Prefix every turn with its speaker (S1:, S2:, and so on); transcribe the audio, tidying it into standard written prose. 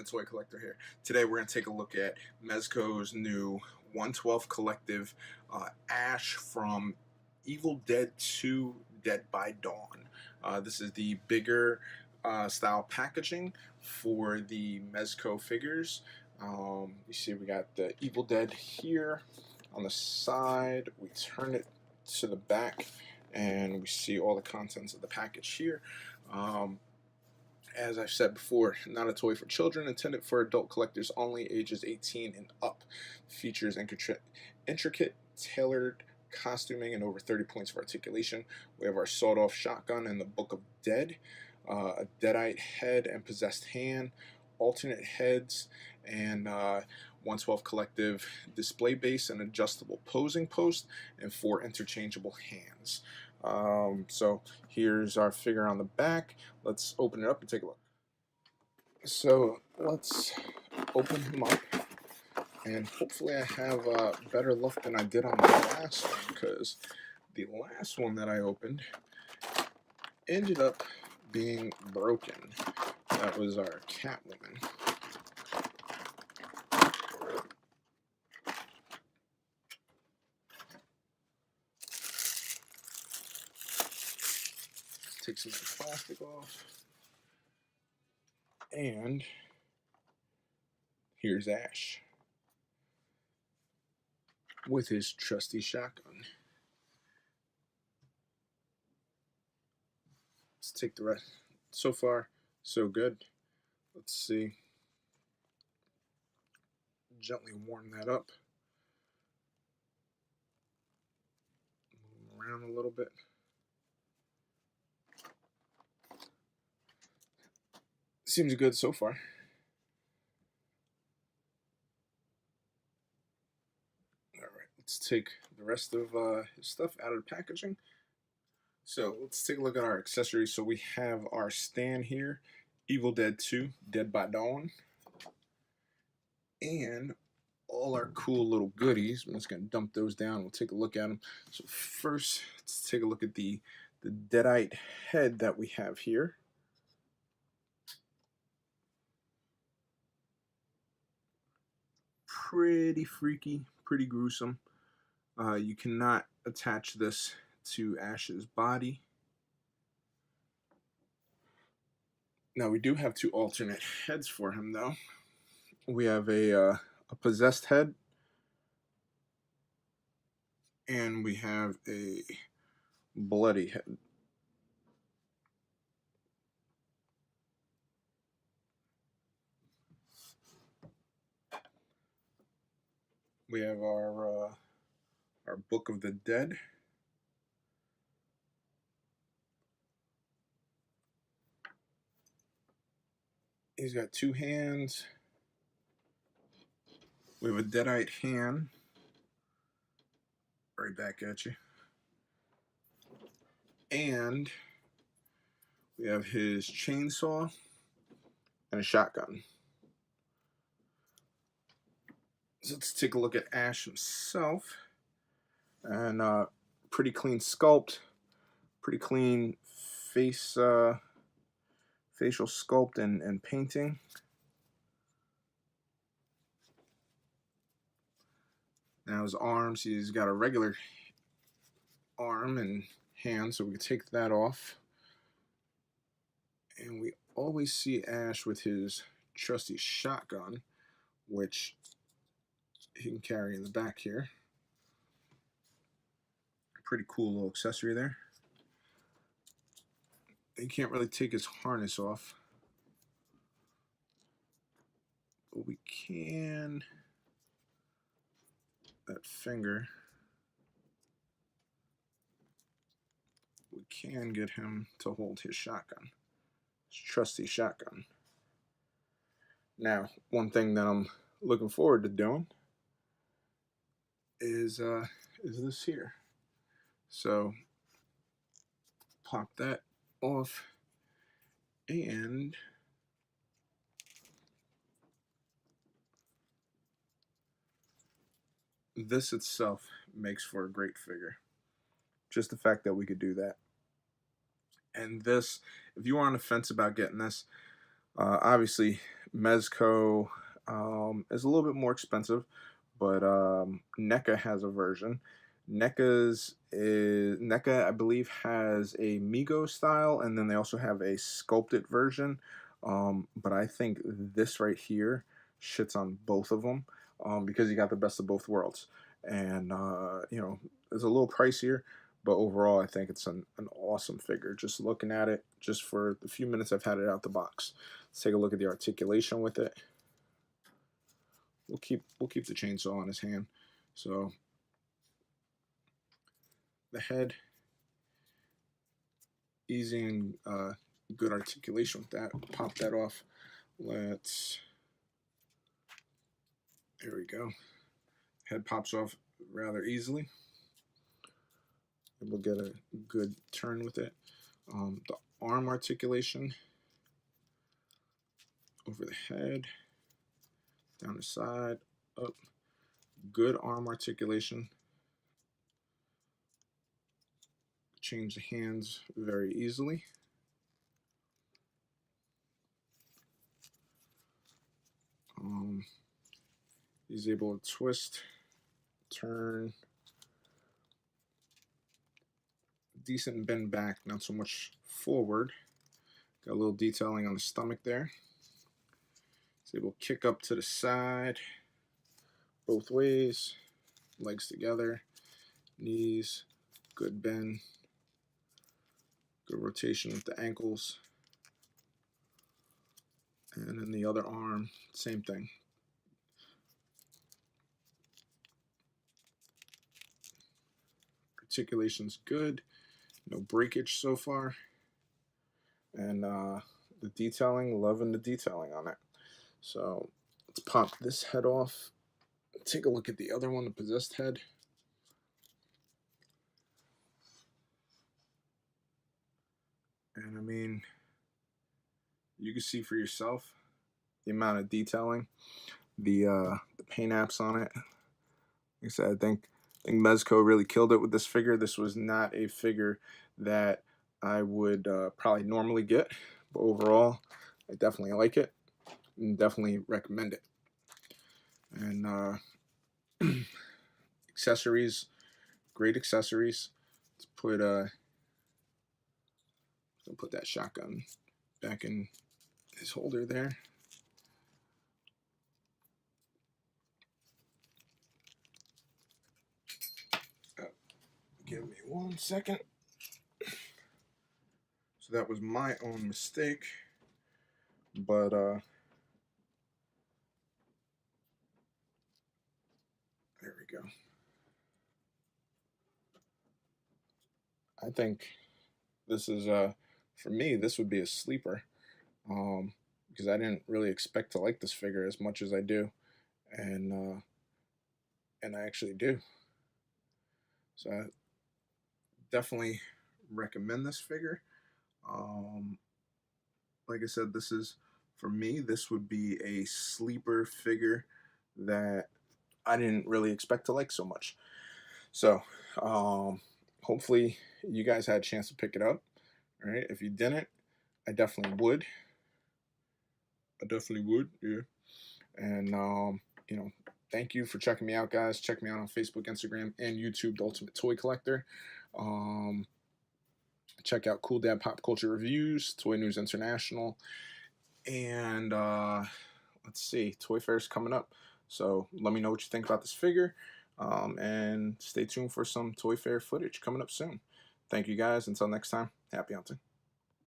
S1: Ultimate Toy Collector here. Today we're going to take a look at Mezco's new 112 Collective Ash from Evil Dead 2 Dead by Dawn. This is the bigger style packaging for the Mezco figures. You see we got the Evil Dead here on the side. We turn it to the back and we see all the contents of the package here. As I've said before, not a toy for children, intended for adult collectors only, ages 18 and up. Features intricate, tailored costuming and over 30 points of articulation. We have our sawed-off shotgun and the Book of Dead, a deadite head and possessed hand, alternate heads, and 112 Collective display base and adjustable posing post, and 4 interchangeable hands. So here's our figure on the back. Let's open it up and take a look. So let's open him up, and hopefully I have better luck than I did on the last one, because the last one that I opened ended up being broken. That was our Catwoman. Take some of the plastic off, and here's Ash with his trusty shotgun. Let's take the rest. So far, so good. Let's see. Gently warm that up. Move around a little bit. Seems good so far. Alright, let's take the rest of his stuff out of the packaging. So let's take a look at our accessories. So we have our stand here, Evil Dead 2 Dead by Dawn, and all our cool little goodies. I'm just going to dump those down. We'll take a look at them. So first, let's take a look at the deadite head that we have here. Pretty freaky, pretty gruesome. You cannot attach this to Ash's body. Now we do have 2 alternate heads for him, though. We have a possessed head, and we have a bloody head. We have our Book of the Dead. He's got 2 hands. We have a deadite hand. Right back at you. And we have his chainsaw and a shotgun. So let's take a look at Ash himself. And pretty clean sculpt, pretty clean face, facial sculpt and painting. Now his arms, he's got a regular arm and hand, so we can take that off. And we always see Ash with his trusty shotgun, which he can carry in the back here. Pretty cool little accessory there. You can't really take his harness off, but we can, that finger, we can get him to hold his shotgun, his trusty shotgun. Now, one thing that I'm looking forward to doing is this here. So pop that off, and this itself makes for a great figure. Just the fact that we could do that. And this, if you are on the fence about getting this, Obviously, Mezco is a little bit more expensive, but NECA has a version. NECA, I believe, has a Migo style, and then they also have a sculpted version. But I think this right here shits on both of them because you got the best of both worlds. And it's a little pricier, but overall, I think it's an awesome figure. Just looking at it, just for the few minutes I've had it out the box. Let's take a look at the articulation with it. We'll keep the chainsaw on his hand. So the head, easy and good articulation with that. Pop that off. There we go. Head pops off rather easily. We'll get a good turn with it. The arm articulation over the head, down the side, up. Good arm articulation. Change the hands very easily. He's able to twist, turn, decent bend back, not so much forward. Got a little detailing on the stomach there. He's able to kick up to the side, both ways, legs together, knees, good bend, good rotation with the ankles. And then the other arm, same thing. Articulation's good, no breakage so far. And the detailing, loving the detailing on it. So let's pop this head off. Take a look at the other one, the possessed head. And I mean, you can see for yourself the amount of detailing, the paint apps on it. Like I said, I think Mezco really killed it with this figure. This was not a figure that I would probably normally get, but overall, I definitely like it and definitely recommend it. And accessories, great accessories. Let's put that shotgun back in his holder there. Give me 1 second. So that was my own mistake, but there we go. I think this is for me, this would be a sleeper, because I didn't really expect to like this figure as much as I do, and I actually do. So I definitely recommend this figure. Like I said, this is, for me, this would be a sleeper figure that I didn't really expect to like so much. So hopefully you guys had a chance to pick it up. All right, if you didn't, I definitely would. Yeah. And thank you for checking me out, guys. Check me out on Facebook, Instagram, and YouTube, The Ultimate Toy Collector. Check out Cool Dad Pop Culture Reviews, Toy News International, and let's see, Toy Fair's coming up. So let me know what you think about this figure, and stay tuned for some Toy Fair footage coming up soon. Thank you, guys. Until next time, happy hunting.